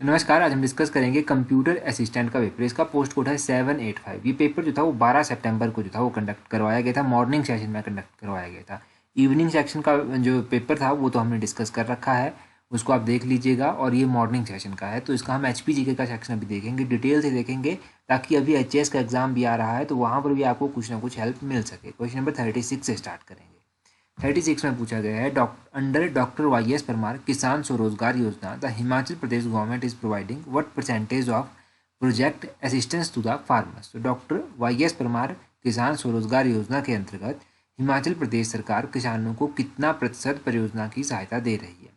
नमस्कार। आज हम डिस्कस करेंगे कंप्यूटर असिस्टेंट का पेपर। इसका पोस्ट कोड है 785। ये पेपर जो था वो 12 सितंबर को जो था वो कंडक्ट करवाया गया था। मॉर्निंग सेशन में कंडक्ट करवाया गया था। इवनिंग सेक्शन का जो पेपर था वो तो हमने डिस्कस कर रखा है, उसको आप देख लीजिएगा। और ये मॉर्निंग सेशन का है तो इसका हम HPGK का सेक्शन अभी देखेंगे, डिटेल से देखेंगे, ताकि अभी HS का एग्जाम भी आ रहा है तो वहाँ पर भी आपको कुछ ना कुछ हेल्प मिल सके। क्वेश्चन नंबर 36 से स्टार्ट करेंगे। 36 में पूछा गया है, under doctor YS Parmar Kisan Swarozgar Yojana the Himachal Pradesh government is providing what percentage of project assistance to the farmers. तो डॉक्टर YS परमार किसान स्वरोजगार योजना के अंतर्गत हिमाचल प्रदेश सरकार किसानों को कितना प्रतिशत परियोजना की सहायता दे रही है।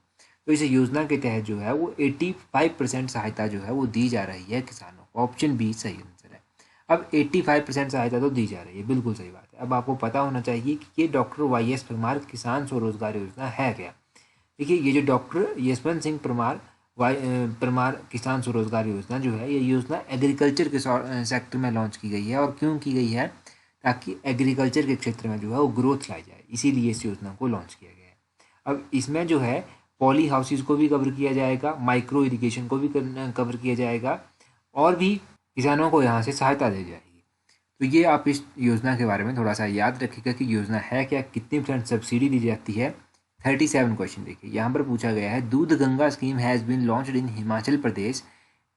तो इस योजना के तहत जो है वो 85% सहायता जो है वो दी जा रही है किसानों को। ऑप्शन बी सही आंसर है। अब 85% सहायता तो दी जा रही है, बिल्कुल सही बात है। अब आपको पता होना चाहिए कि ये डॉक्टर YS परमार किसान स्वरोजगार योजना है क्या। देखिए, ये जो डॉक्टर यशवंत सिंह परमार किसान स्वरोजगार योजना जो है, ये योजना एग्रीकल्चर के सेक्टर में लॉन्च की गई है। और क्यों की गई है? ताकि एग्रीकल्चर के क्षेत्र में जो है वो ग्रोथ लाई जाए, इसीलिए इस योजना को लॉन्च किया गया है। अब इसमें जो है पॉली हाउसेज को भी कवर किया जाएगा, माइक्रो इरिगेशन को भी कवर किया जाएगा, और भी किसानों को यहाँ से सहायता दी जाएगी। तो ये आप इस योजना के बारे में थोड़ा सा याद रखिएगा कि योजना है क्या, कितनी % सब्सिडी दी जाती है। 37 क्वेश्चन देखिए, यहाँ पर पूछा गया है, Doodh Ganga scheme has been launched in Himachal Pradesh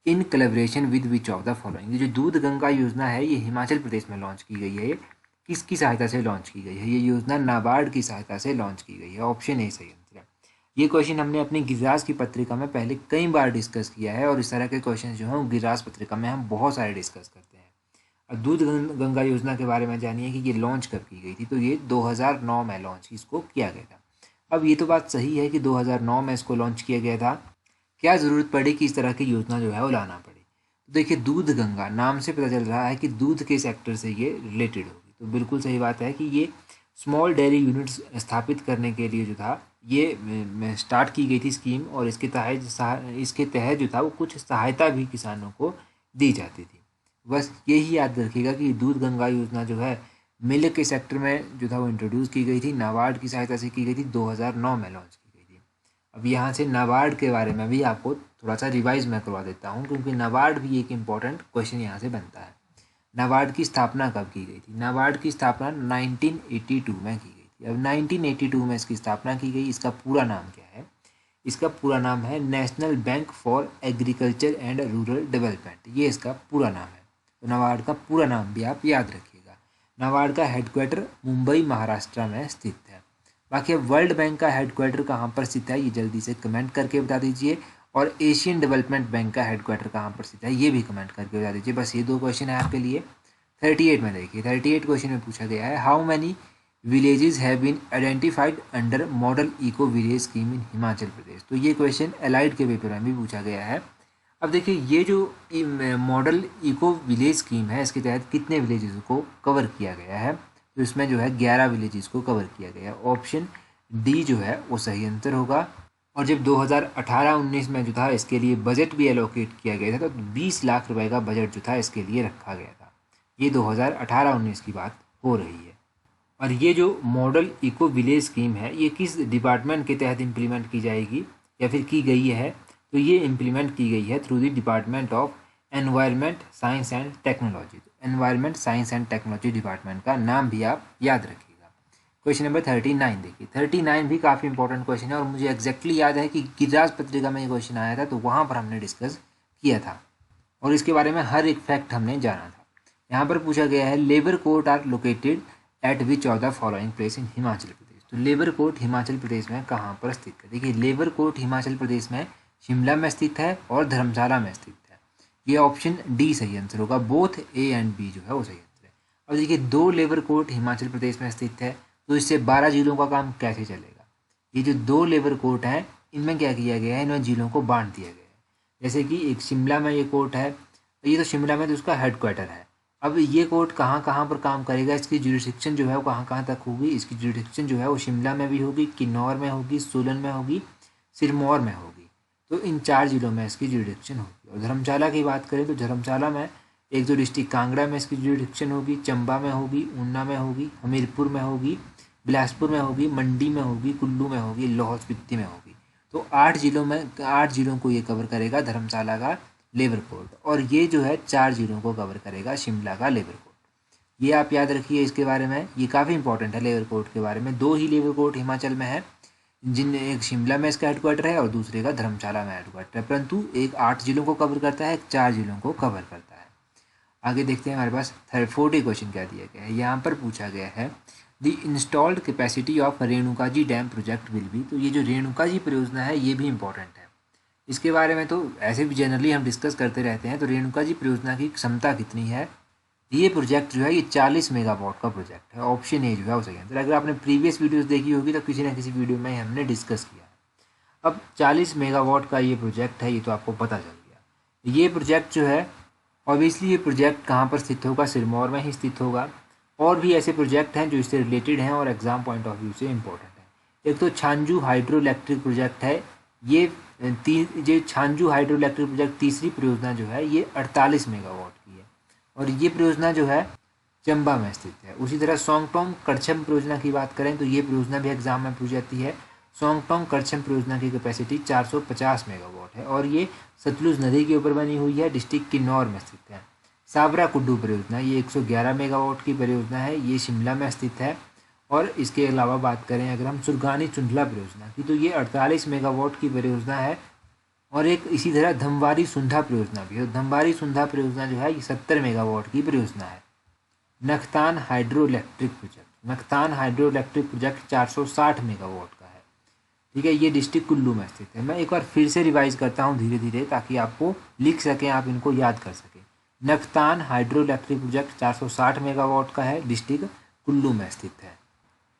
in collaboration with which of the following. ये जो दूध गंगा योजना है ये हिमाचल प्रदेश में लॉन्च की गई है। ये किसकी सहायता से लॉन्च की गई है? ये योजना नाबार्ड की सहायता से लॉन्च की गई है। ऑप्शन ए सही आंसर है। ये क्वेश्चन हमने अपनी गिराज की पत्रिका में पहले कई बार डिस्कस किया है, और इस तरह के क्वेश्चन जो हैं वो गिराज पत्रिका में हम बहुत सारे डिस्कस करते हैं। अब दूध गंगा योजना के बारे में जानिए कि ये लॉन्च कब की गई थी। तो ये 2009 में लॉन्च इसको किया गया था। अब ये तो बात सही है कि 2009 में इसको लॉन्च किया गया था। क्या ज़रूरत पड़ी कि इस तरह की योजना जो है वो लाना पड़े? तो देखिए, दूध गंगा नाम से पता चल रहा है कि दूध के सेक्टर से ये रिलेटेड होगी। तो बिल्कुल सही बात है कि ये स्मॉल डेयरी यूनिट्स स्थापित करने के लिए जो था ये स्टार्ट की गई थी स्कीम, और इसके तहत जो था वो कुछ सहायता भी किसानों को दी जाती थी। बस यही याद रखिएगा कि दूध गंगा योजना जो है मिल्क के सेक्टर में जो था वो इंट्रोड्यूस की गई थी, नाबार्ड की सहायता से की गई थी, 2009 में लॉन्च की गई थी। अब यहाँ से नाबार्ड के बारे में भी आपको थोड़ा सा रिवाइज मैं करवा देता हूँ, क्योंकि नाबार्ड भी एक इम्पॉर्टेंट क्वेश्चन यहाँ से बनता है। नाबार्ड की स्थापना कब की गई थी? नाबार्ड की स्थापना 1982 में की गई थी। अब 1982 में इसकी स्थापना की गई। इसका पूरा नाम क्या है? इसका पूरा नाम है national bank for agriculture and rural development. ये इसका पूरा नाम है। तो नाबार्ड का पूरा नाम भी आप याद रखिएगा। नाबार्ड का हेडक्वार्टर मुंबई महाराष्ट्र में स्थित है। बाकी अब वर्ल्ड बैंक का हेडक्वार्टर कहाँ पर स्थित है ये जल्दी से कमेंट करके बता दीजिए। और एशियन डेवलपमेंट बैंक का हेडक्वार्टर कहाँ पर स्थित है ये भी कमेंट करके बता दीजिए। बस ये 2 क्वेश्चन है आपके लिए। 38 में देखिए, 38 क्वेश्चन में पूछा गया है, how many villages have been identified under model eco village scheme in Himachal Pradesh. तो ये क्वेश्चन एलाइड के पेपर में भी पूछा गया है। अब देखिए, ये जो मॉडल इको विलेज स्कीम है इसके तहत कितने विलेजेस को कवर किया गया है? तो इसमें जो है 11 विलेजेस को कवर किया गया है। ऑप्शन डी जो है वो सही आंसर होगा। और जब 2018-19 में जो था इसके लिए बजट भी एलोकेट किया गया था, तो 20 लाख रुपए का बजट जो था इसके लिए रखा गया था। ये 2018-19 की बात हो रही है। और ये जो मॉडल इको विलेज स्कीम है ये किस डिपार्टमेंट के तहत इम्प्लीमेंट की जाएगी या फिर की गई है? तो ये इम्प्लीमेंट की गई है through the department of environment science and technology. तो environment science and technology department का नाम भी आप याद रखिएगा। क्वेश्चन नंबर 39 देखिए, 39 भी काफ़ी इंपॉर्टेंट क्वेश्चन है, और मुझे एग्जैक्टली याद है कि गिरिराज पत्रिका में ये क्वेश्चन आया था तो वहाँ पर हमने डिस्कस किया था, और इसके बारे में हर एक फैक्ट हमने जाना था। यहाँ पर पूछा गया है, labour court are located at which of the following place in Himachal Pradesh. तो लेबर कोर्ट हिमाचल प्रदेश में कहाँ पर स्थित है? देखिए, लेबर कोर्ट हिमाचल प्रदेश में शिमला में स्थित है और धर्मशाला में स्थित है। ये ऑप्शन डी सही आंसर होगा। बोथ ए एंड बी जो है वो सही आंसर है। अब देखिए, 2 लेबर कोर्ट हिमाचल प्रदेश में स्थित है, तो इससे 12 जिलों का काम कैसे चलेगा? ये जो 2 लेबर कोर्ट हैं इनमें क्या किया गया है, इनमें जिलों को बांट दिया गया है। जैसे कि एक शिमला में ये कोर्ट है, ये तो शिमला में तो उसका हेडक्वार्टर है। अब ये कोर्ट कहाँ कहाँ पर काम करेगा, इसकी जुरिडिक्शन जो है वो कहाँ कहाँ तक होगी? इसकी जुरिडिक्शन जो है वो शिमला में भी होगी, किन्नौर में होगी, सोलन में होगी, सिरमौर में होगी। तो इन 4 जिलों में इसकी जुरिडिक्शन होगी। और धर्मशाला की बात करें तो धर्मशाला में एक जो डिस्ट्रिक्ट कांगड़ा में इसकी जुरिडिक्शन होगी, चंबा में होगी, ऊना में होगी, हमीरपुर में होगी, बिलासपुर में होगी, मंडी में होगी, कुल्लू में होगी, लाहौल स्पीति में होगी। तो 8 जिलों को ये कवर करेगा धर्मशाला का लेबर कोर्ट, और ये जो है 4 जिलों को कवर करेगा शिमला का लेबर कोर्ट। ये आप याद रखिए इसके बारे में, ये काफ़ी इंपॉर्टेंट है लेबर कोर्ट के बारे में। 2 ही लेबर कोर्ट हिमाचल में है, जिन एक शिमला में इसका हेडक्वार्टर है और दूसरे का धर्मशाला में हेडक्वार्टर है, परंतु एक 8 जिलों को कवर करता है, एक 4 जिलों को कवर करता है। आगे देखते हैं हमारे पास 40 क्वेश्चन क्या दिया गया है। यहाँ पर पूछा गया है the installed capacity of Renuka ji dam project will be. तो ये जो रेणुका जी परियोजना है ये भी इंपॉर्टेंट है, इसके बारे में तो ऐसे भी जनरली हम डिस्कस करते रहते हैं। तो रेणुका जी परियोजना की क्षमता कितनी है? ये प्रोजेक्ट जो है ये 40 मेगावाट का प्रोजेक्ट है। ऑप्शन ए जो है वो सही आंसर। अगर आपने प्रीवियस वीडियोस देखी होगी तो किसी न किसी वीडियो में हमने डिस्कस किया है। अब 40 मेगावाट का ये प्रोजेक्ट है, ये तो आपको पता चल गया। ये प्रोजेक्ट जो है ऑब्वियसली ये प्रोजेक्ट कहाँ पर स्थित होगा? सिरमौर में ही स्थित होगा। और भी ऐसे प्रोजेक्ट हैं जो इससे रिलेटेड हैं और एग्जाम पॉइंट ऑफ व्यू से इम्पोर्टेंट है। एक तो छांजू हाइड्रो इलेक्ट्रिक प्रोजेक्ट है, ये छांजू हाइड्रो इलेक्ट्रिक प्रोजेक्ट तीसरी परियोजना जो है ये 48 मेगावाट की है, और ये परियोजना जो है चंबा में स्थित है। उसी तरह सोंगटोंग करछम परियोजना की बात करें तो ये परियोजना भी एग्जाम में पूछी जाती है। सोंगटोंग करछम परियोजना की कैपेसिटी 450 मेगावाट है और ये सतलुज नदी के ऊपर बनी हुई है, डिस्ट्रिक्ट किन्नौर में स्थित है। साबरा कुड्डू परियोजना ये 111 मेगावाट की परियोजना है, ये शिमला में स्थित है। और इसके अलावा बात करें अगर हम सुरगानी चुंडला परियोजना की तो ये 48 मेगावाट की परियोजना है। और एक इसी तरह धमवारी सुंधा परियोजना भी है। धमवारी सुंधा परियोजना जो है ये 70 मेगावाट की परियोजना है। नखतान हाइड्रो इलेक्ट्रिक प्रोजेक्ट 460 मेगावाट का है। ठीक है, ये डिस्ट्रिक्ट कुल्लू में स्थित है। मैं एक बार फिर से रिवाइज करता हूँ धीरे धीरे ताकि आपको लिख सकें, आप इनको याद कर सकें। नखतान हाइड्रो इलेक्ट्रिक प्रोजेक्ट 460 मेगावाट का है, डिस्ट्रिक्ट कुल्लू में स्थित है।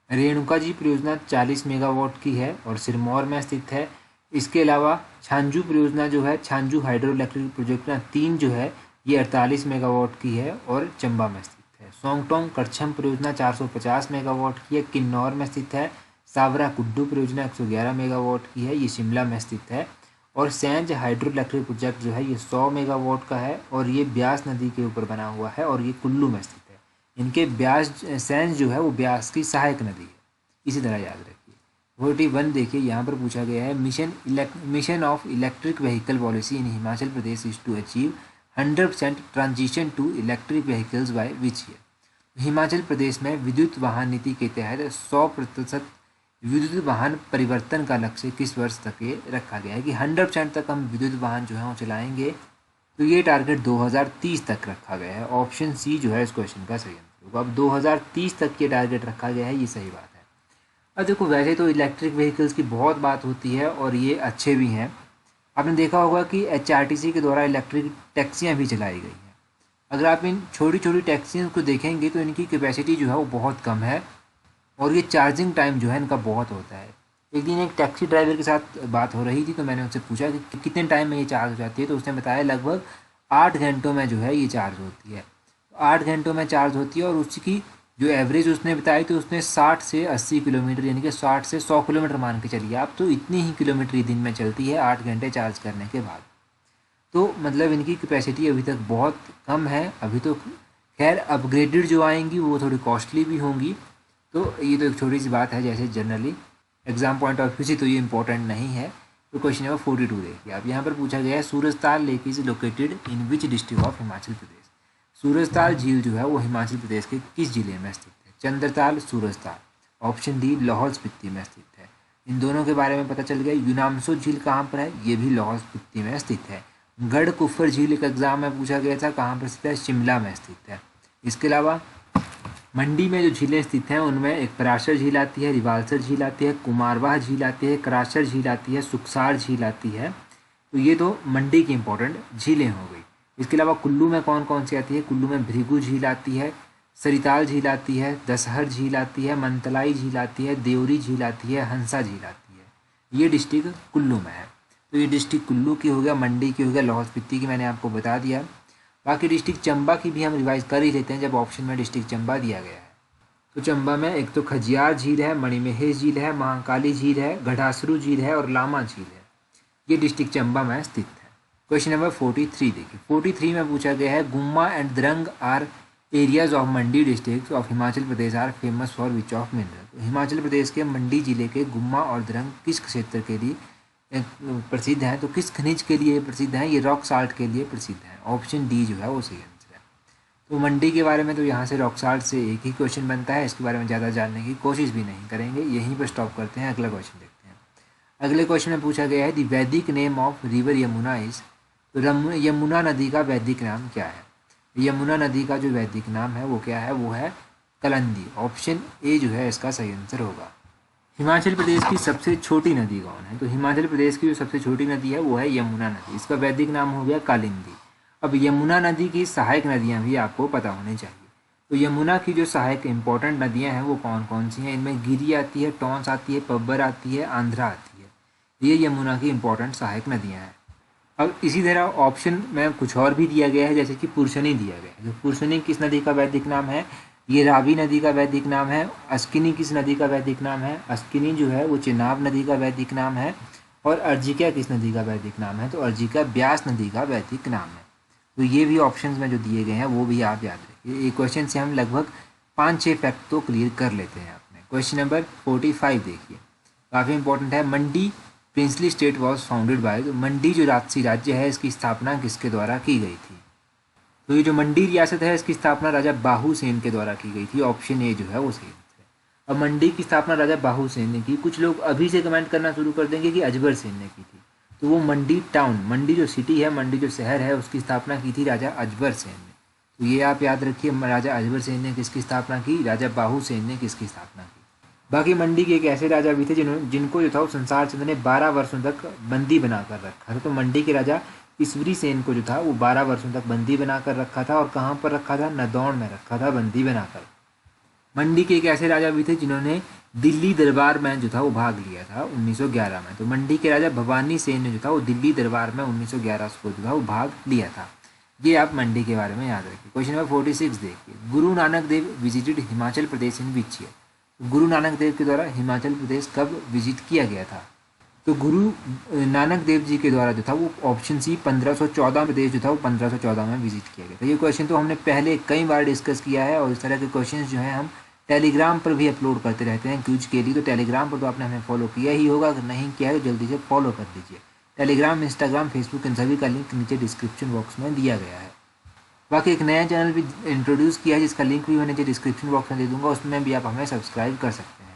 रेणुका जी परियोजना 40 मेगावाट की है और सिरमौर में स्थित है। इसके अलावा छांजू परियोजना जो है, छांजू हाइड्रो इलेक्ट्रिक प्रोजेक्ट 3 जो है ये 48 मेगावाट की है और चंबा में स्थित है। सोंगटोंग करछम परियोजना 450 मेगावाट की है, किन्नौर में स्थित है। सावरा कुड्डू परियोजना 111 मेगावाट की है, ये शिमला में स्थित है। और सैंज हाइड्रो इलेक्ट्रिक प्रोजेक्ट जो है ये 100 मेगावाट का है और ये ब्यास नदी के ऊपर बना हुआ है और ये कुल्लू में स्थित है। इनके सैंज जो है वो ब्यास की सहायक नदी है, इसी तरह याद रखिए। 41 देखिए यहाँ पर पूछा गया है mission of electric vehicle policy in Himachal Pradesh is to achieve 100% transition to electric vehicles by which year. Himachal Pradesh में विद्युत वाहन नीति के तहत 100% विद्युत वाहन परिवर्तन का लक्ष्य किस वर्ष तक ये रखा गया है कि 100% तक हम विद्युत वाहन जो है वो चलाएंगे। तो ये टारगेट 2030 तक रखा गया है। ऑप्शन सी जो है इस क्वेश्चन का सही आंसर होगा। अब 2030 तक ये टारगेट रखा गया है, ये सही बात है। अब देखो वैसे तो इलेक्ट्रिक व्हीकल्स की बहुत बात होती है और ये अच्छे भी हैं। आपने देखा होगा कि HRTC के द्वारा इलेक्ट्रिक टैक्सियाँ भी चलाई गई हैं। अगर आप इन छोटी छोटी टैक्सियों को देखेंगे तो इनकी कैपेसिटी जो है वो बहुत कम है और ये चार्जिंग टाइम जो है इनका बहुत होता है। एक दिन एक टैक्सी ड्राइवर के साथ बात हो रही थी तो मैंने उनसे पूछा कि कितने टाइम में ये चार्ज हो जाती है, तो उसने बताया लगभग 8 घंटों में जो है ये चार्ज होती है। 8 घंटों में चार्ज होती है और उसकी जो एवरेज उसने बताई तो उसने 60 से 80 किलोमीटर यानी कि 60 से 100 किलोमीटर मान के चलिए आप, तो इतनी ही किलोमीटर दिन में चलती है 8 घंटे चार्ज करने के बाद। तो मतलब इनकी कैपेसिटी अभी तक बहुत कम है। अभी तो खैर अपग्रेडेड जो आएंगी वो थोड़ी कॉस्टली भी होंगी। तो ये तो एक छोटी सी बात है, जैसे generally exam point of view से तो ये इंपॉर्टेंट नहीं है। तो क्वेश्चन नंबर 42 देखिए आप, यहाँ पर पूछा गया है Surajtal lake is located in which district of Himachal Pradesh. Surajtal झील जो है वो हिमाचल प्रदेश के किस जिले में स्थित है? चंद्रताल, सूरजताल। ऑप्शन डी लाहौल स्पीति में स्थित है। इन दोनों के बारे में पता चल गया। यूनामसो झील कहाँ पर है? ये भी लाहौल स्पीति में स्थित है। गढ़ कुफर झील एक एग्जाम में पूछा गया था, कहाँ पर स्थित है? शिमला में स्थित है। इसके अलावा मंडी में जो झीलें स्थित हैं उनमें एक पराशर झील आती है, रिवालसर झील आती है, कुमारवाह झील आती है, कराशर झील आती है, सुखसार झील आती है। तो ये तो मंडी की इंपॉर्टेंट झीलें हो गई। इसके अलावा कुल्लू में कौन कौन सी आती है? कुल्लू में भृगु झील आती है, सरिताल झील आती है, दशहर झील आती है, मंतलाई झील आती है, देवरी झील आती है, हंसा झील आती है। ये डिस्ट्रिक्ट कुल्लू में है। तो ये डिस्ट्रिक्ट कुल्लू की हो गया, मंडी की हो गया, लाहौल स्पीति की मैंने आपको बता दिया। बाकी डिस्ट्रिक्ट चंबा की भी हम रिवाइज कर ही लेते हैं जब ऑप्शन में डिस्ट्रिक्ट चंबा दिया गया है। तो चंबा में एक तो खजियार झील है, मणिमहेश झील है, महाकाली झील है, गढ़ासरू झील है और लामा झील है। ये डिस्ट्रिक्ट चंबा में स्थित है। क्वेश्चन नंबर 43 देखिए। 43 में पूछा गया है Gumma and Drang are areas of Mandi district of Himachal Pradesh are famous for which of mineral. तो हिमाचल प्रदेश के मंडी जिले के गुम्मा और द्रंग किस क्षेत्र के लिए प्रसिद्ध है, तो किस खनिज के लिए प्रसिद्ध है? ये रॉक साल्ट के लिए प्रसिद्ध है। ऑप्शन डी जो है वो सही आंसर है। तो मंडी के बारे में तो यहाँ से रॉक साल्ट से एक ही क्वेश्चन बनता है, इसके बारे में ज़्यादा जानने की कोशिश भी नहीं करेंगे, यहीं पर स्टॉप करते हैं। अगला क्वेश्चन देखते हैं। अगले क्वेश्चन में पूछा गया है द वैदिक name of river Yamuna is, तो यमुना नदी का वैदिक नाम क्या है? यमुना नदी का जो वैदिक नाम है वो क्या है? वो है कलंदी। ऑप्शन ए जो है इसका सही आंसर होगा। हिमाचल प्रदेश की सबसे छोटी नदी कौन है? तो हिमाचल प्रदेश की जो सबसे छोटी नदी है वो है यमुना नदी, इसका वैदिक नाम हो गया कालिंदी। अब यमुना नदी की सहायक नदियाँ भी आपको पता होनी चाहिए। तो यमुना की जो सहायक इंपॉर्टेंट नदियाँ हैं वो कौन कौन सी हैं? इनमें गिरी आती है, टॉन्स आती है, पब्बर आती है, आंध्रा आती है। ये यमुना की इंपॉर्टेंट सहायक नदियाँ हैं। अब इसी तरह ऑप्शन में कुछ और भी दिया गया है, जैसे कि पुरुषनी दिया गया है। तो पुरुषनी किस नदी का वैदिक नाम है? ये रावी नदी का वैदिक नाम है। अस्किनी किस नदी का वैदिक नाम है? अस्किनी जो है वो चिनाब नदी का वैदिक नाम है। और अर्जिका किस नदी का वैदिक नाम है? तो अर्जिका ब्यास नदी का वैदिक नाम है। तो ये भी ऑप्शंस में जो दिए गए हैं वो भी आप याद रखिए। ये क्वेश्चन से हम लगभग 5-6 फैक्ट तो क्लियर कर लेते हैं अपने। क्वेश्चन नंबर 45 देखिए, काफ़ी इंपॉर्टेंट है। Mandi princely state was founded by, तो मंडी जो राजसी राज्य है इसकी स्थापना किसके द्वारा की गई थी? तो ये जो मंडी रियासत है इसकी स्थापना राजा बाहू सेन के द्वारा की गई थी। ऑप्शन ए जो है वो सही है। अब मंडी की स्थापना राजा बाहू सेन ने की। कुछ लोग अभी से कमेंट करना शुरू कर देंगे कि अजबर सेन ने की थी। तो वो मंडी टाउन, मंडी जो सिटी है, मंडी जो शहर है, उसकी स्थापना की थी राजा अजबर सेन ने। तो ये आप याद रखिए, राजा अजबर सेन ने किसकी स्थापना की? राजा बाहू सेन ने किसकी स्थापना की? बाकी मंडी के एक ऐसे राजा भी थे जिनको जो था वो संसार चंद्र ने 12 वर्षों तक बंदी बनाकर रखा था। तो मंडी के राजा ईश्वरी सेन को जो था वो 12 वर्षों तक बंदी बनाकर रखा था। और कहाँ पर रखा था? नदौड़ में रखा था बंदी बनाकर। मंडी के एक ऐसे राजा भी थे जिन्होंने दिल्ली दरबार में जो था वो भाग लिया था 1911 में। तो मंडी के राजा भवानी सेन ने जो था वो दिल्ली दरबार में 1911 को जो था वो भाग लिया था। ये आप मंडी के बारे में याद रखिए। क्वेश्चन नंबर 46 देखिए, Guru Nanak Dev visited Himachal Pradesh in which year? Guru Nanak देव के द्वारा हिमाचल प्रदेश कब विजिट किया गया था? तो गुरु नानक देव जी के द्वारा जो था वो ऑप्शन सी 1514 प्रदेश जो था वो 1514 में विजिट किया गया था। ये क्वेश्चन तो हमने पहले कई बार डिस्कस किया है और इस तरह के क्वेश्चन जो हैं हम टेलीग्राम पर भी अपलोड करते रहते हैं क्यूज के लिए। तो टेलीग्राम पर तो आपने हमें फॉलो किया ही होगा, अगर नहीं किया है तो जल्दी से फॉलो कर लीजिए। टेलीग्राम, इंस्टाग्राम, फेसबुक, इन सभी का लिंक नीचे डिस्क्रिप्शन बॉक्स में दिया गया है। बाकी एक नया चैनल भी इंट्रोड्यूस किया है जिसका लिंक भी मैं नीचे डिस्क्रिप्शन बॉक्स में दे दूंगा, उसमें भी आप हमें सब्सक्राइब कर सकते हैं।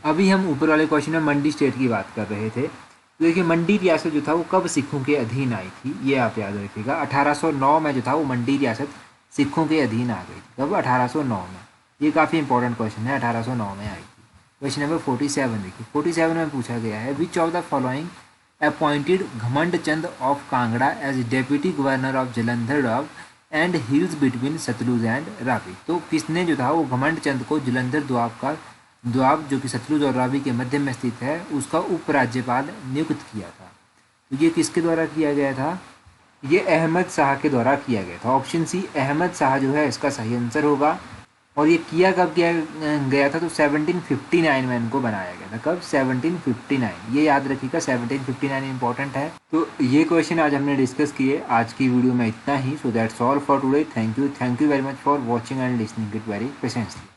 अभी हम ऊपर वाले क्वेश्चन में मंडी स्टेट की बात कर रहे थे। तो देखिए, मंडी रियासत जो था वो कब सिखों के अधीन आई थी? ये आप याद रखिएगा। 1809 में जो था वो मंडी रियासत सिखों के अधीन आ गई थी। कब? 1809 में। ये काफ़ी इंपॉर्टेंट क्वेश्चन है, 1809 में आई थी। क्वेश्चन नंबर 47 देखिए, 47 में पूछा गया है, which of the following appointed Ghamand Chand of Kangra as deputy governor of Jalandhar Doab and hills between Satluj and Ravi? तो किसने जो था वो घमंड चंद को जलंधर द्वाब जो कि सतलुज और रावी के मध्य में स्थित है उसका उपराज्यपाल नियुक्त किया था? तो ये किसके द्वारा किया गया था? ये अहमद शाह के द्वारा किया गया था। ऑप्शन सी अहमद शाह जो है इसका सही आंसर होगा। और ये कब किया गया था? तो 1759 में इनको बनाया गया था। कब? 1759। ये याद रखिएगा, 1759 इंपॉर्टेंट है। तो ये क्वेश्चन आज हमने डिस्कस किए। आज की वीडियो में इतना ही। So that's all for today. Thank you very much for watching and listening it very patiently.